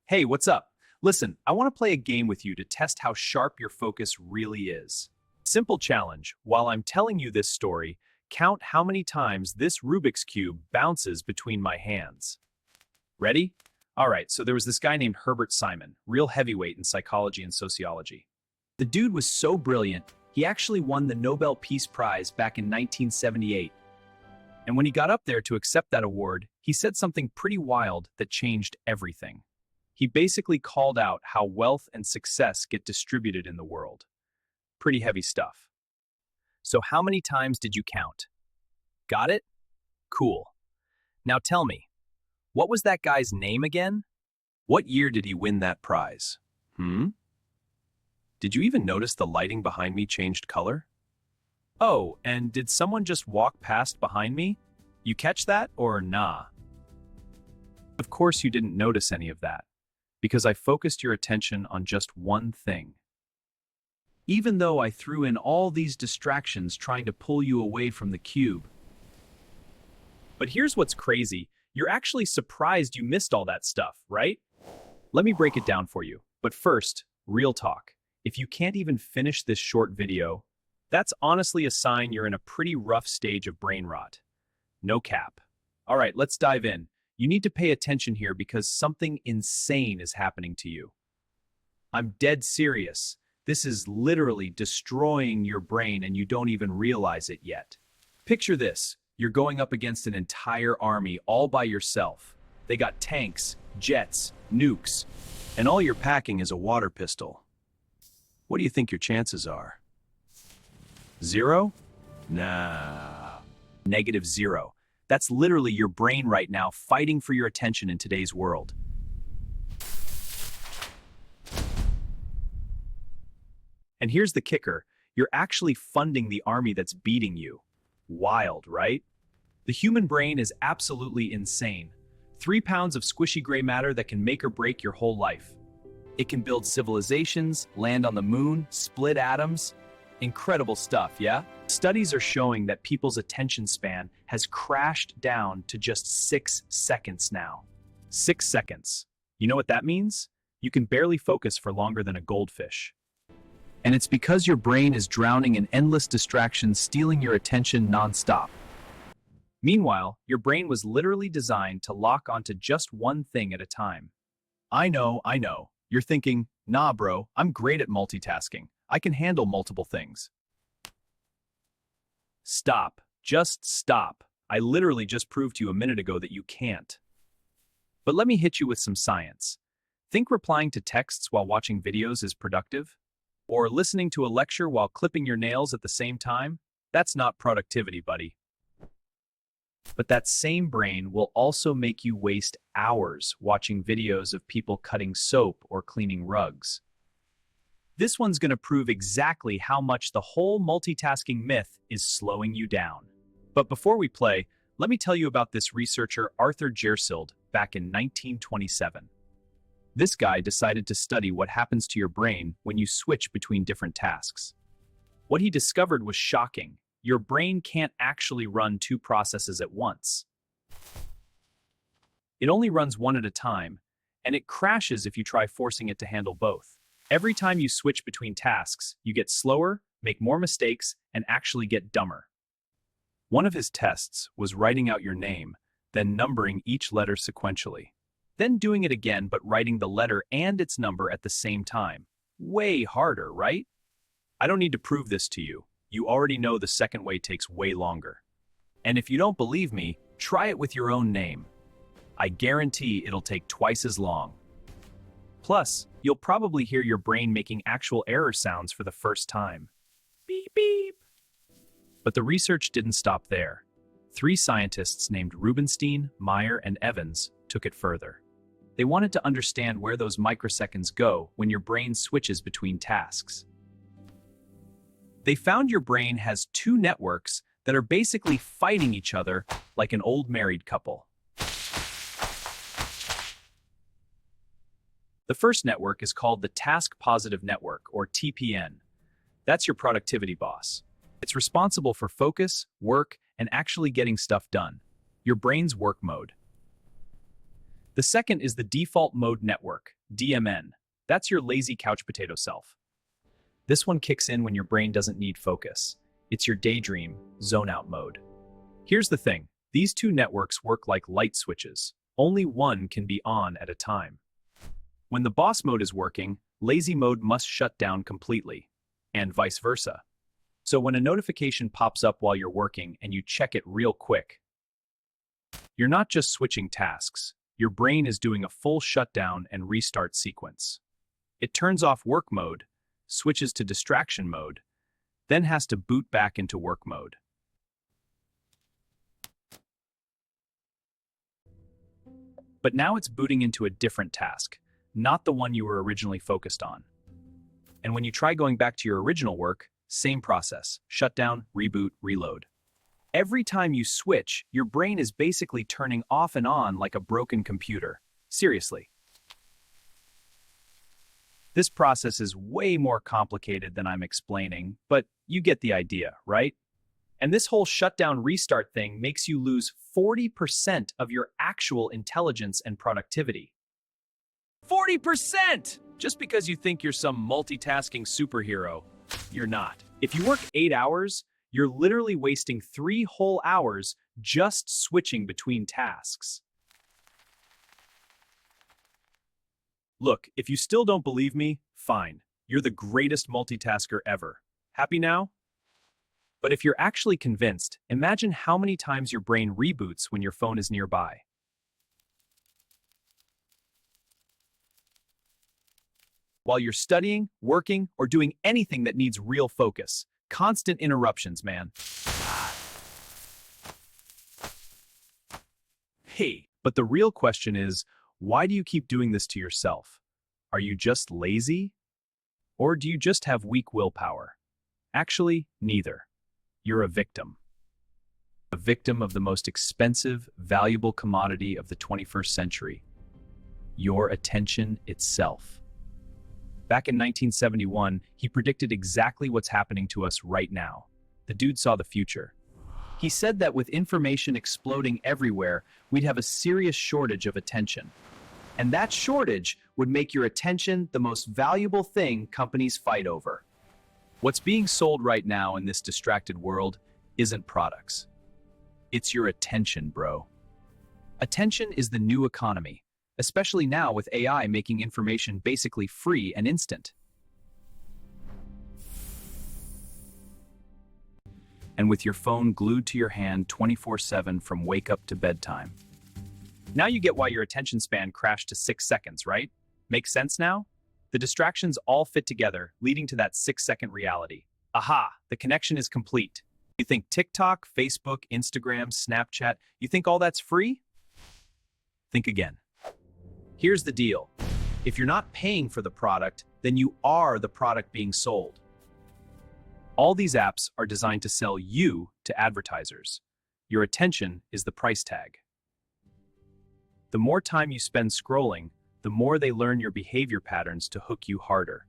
Hey, what's up? Listen, I want to play a game with you to test how sharp your focus really is. Simple challenge. While I'm telling you this story, count how many times this Rubik's Cube bounces between my hands. Ready? All right, so there was this guy named Herbert Simon, real heavyweight in psychology and sociology. The dude was so brilliant, he actually won the Nobel Peace Prize back in 1978. And when he got up there to accept that award, he said something pretty wild that changed everything. He basically called out how wealth and success get distributed in the world. Pretty heavy stuff. So how many times did you count? Got it? Cool. Now tell me, what was that guy's name again? What year did he win that prize? Did you even notice the lighting behind me changed color? Oh, and did someone just walk past behind me? You catch that or nah? Of course you didn't notice any of that, because I focused your attention on just one thing. Even though I threw in all these distractions trying to pull you away from the cube. But here's what's crazy. You're actually surprised you missed all that stuff, right? Let me break it down for you. But first, real talk. If you can't even finish this short video, that's honestly a sign you're in a pretty rough stage of brain rot. No cap. All right, let's dive in. You need to pay attention here because something insane is happening to you. I'm dead serious. This is literally destroying your brain and you don't even realize it yet. Picture this. You're going up against an entire army all by yourself. They got tanks, jets, nukes, and all you're packing is a water pistol. What do you think your chances are? 0? Nah. -0. That's literally your brain right now fighting for your attention in today's world. And here's the kicker. You're actually funding the army that's beating you. Wild, right? The human brain is absolutely insane. 3 pounds of squishy gray matter that can make or break your whole life. It can build civilizations, land on the moon, split atoms. Incredible stuff, yeah? Studies are showing that people's attention span has crashed down to just 6 seconds now. 6 seconds. You know what that means? You can barely focus for longer than a goldfish. And it's because your brain is drowning in endless distractions stealing your attention nonstop. Meanwhile, your brain was literally designed to lock onto just one thing at a time. I know. You're thinking, nah bro, I'm great at multitasking. I can handle multiple things. Stop. Just stop. I literally just proved to you a minute ago that you can't. But let me hit you with some science. Think replying to texts while watching videos is productive? Or listening to a lecture while clipping your nails at the same time? That's not productivity, buddy. But that same brain will also make you waste hours watching videos of people cutting soap or cleaning rugs. This one's going to prove exactly how much the whole multitasking myth is slowing you down. But before we play, let me tell you about this researcher Arthur Gersild back in 1927. This guy decided to study what happens to your brain when you switch between different tasks. What he discovered was shocking. Your brain can't actually run 2 processes at once. It only runs one at a time, and it crashes if you try forcing it to handle both. Every time you switch between tasks, you get slower, make more mistakes, and actually get dumber. One of his tests was writing out your name, then numbering each letter sequentially. Then doing it again but writing the letter and its number at the same time. Way harder, right? I don't need to prove this to you. You already know the second way takes way longer. And if you don't believe me, try it with your own name. I guarantee it'll take twice as long. Plus, you'll probably hear your brain making actual error sounds for the first time. Beep, beep. But the research didn't stop there. 3 scientists named Rubinstein, Meyer, and Evans took it further. They wanted to understand where those microseconds go when your brain switches between tasks. They found your brain has 2 networks that are basically fighting each other like an old married couple. The first network is called the Task Positive Network, or TPN. That's your productivity boss. It's responsible for focus, work, and actually getting stuff done. Your brain's work mode. The second is the default mode network, DMN. That's your lazy couch potato self. This one kicks in when your brain doesn't need focus. It's your daydream, zone out mode. Here's the thing. These two networks work like light switches. Only one can be on at a time. When the boss mode is working, lazy mode must shut down completely, and vice versa. So when a notification pops up while you're working and you check it real quick, you're not just switching tasks. Your brain is doing a full shutdown and restart sequence. It turns off work mode, switches to distraction mode, then has to boot back into work mode. But now it's booting into a different task, not the one you were originally focused on. And when you try going back to your original work, same process, shutdown, reboot, reload. Every time you switch, your brain is basically turning off and on like a broken computer. Seriously. This process is way more complicated than I'm explaining, but you get the idea, right? And this whole shutdown restart thing makes you lose 40% of your actual intelligence and productivity. 40%! Just because you think you're some multitasking superhero, you're not. If you work 8 hours, you're literally wasting 3 whole hours just switching between tasks. Look, if you still don't believe me, fine. You're the greatest multitasker ever. Happy now? But if you're actually convinced, imagine how many times your brain reboots when your phone is nearby. While you're studying, working, or doing anything that needs real focus. Constant interruptions, man. Hey, but the real question is, why do you keep doing this to yourself? Are you just lazy? Or do you just have weak willpower? Actually, neither. You're a victim. A victim of the most expensive, valuable commodity of the 21st century. Your attention itself. Back in 1971, he predicted exactly what's happening to us right now. The dude saw the future. He said that with information exploding everywhere, we'd have a serious shortage of attention. And that shortage would make your attention the most valuable thing companies fight over. What's being sold right now in this distracted world isn't products. It's your attention, bro. Attention is the new economy, especially now with AI making information basically free and instant. And with your phone glued to your hand 24/7 from wake up to bedtime. Now you get why your attention span crashed to 6 seconds, right? Make sense now? The distractions all fit together, leading to that 6-second reality. Aha, the connection is complete. You think TikTok, Facebook, Instagram, Snapchat, you think all that's free? Think again. Here's the deal. If you're not paying for the product, then you are the product being sold. All these apps are designed to sell you to advertisers. Your attention is the price tag. The more time you spend scrolling, the more they learn your behavior patterns to hook you harder.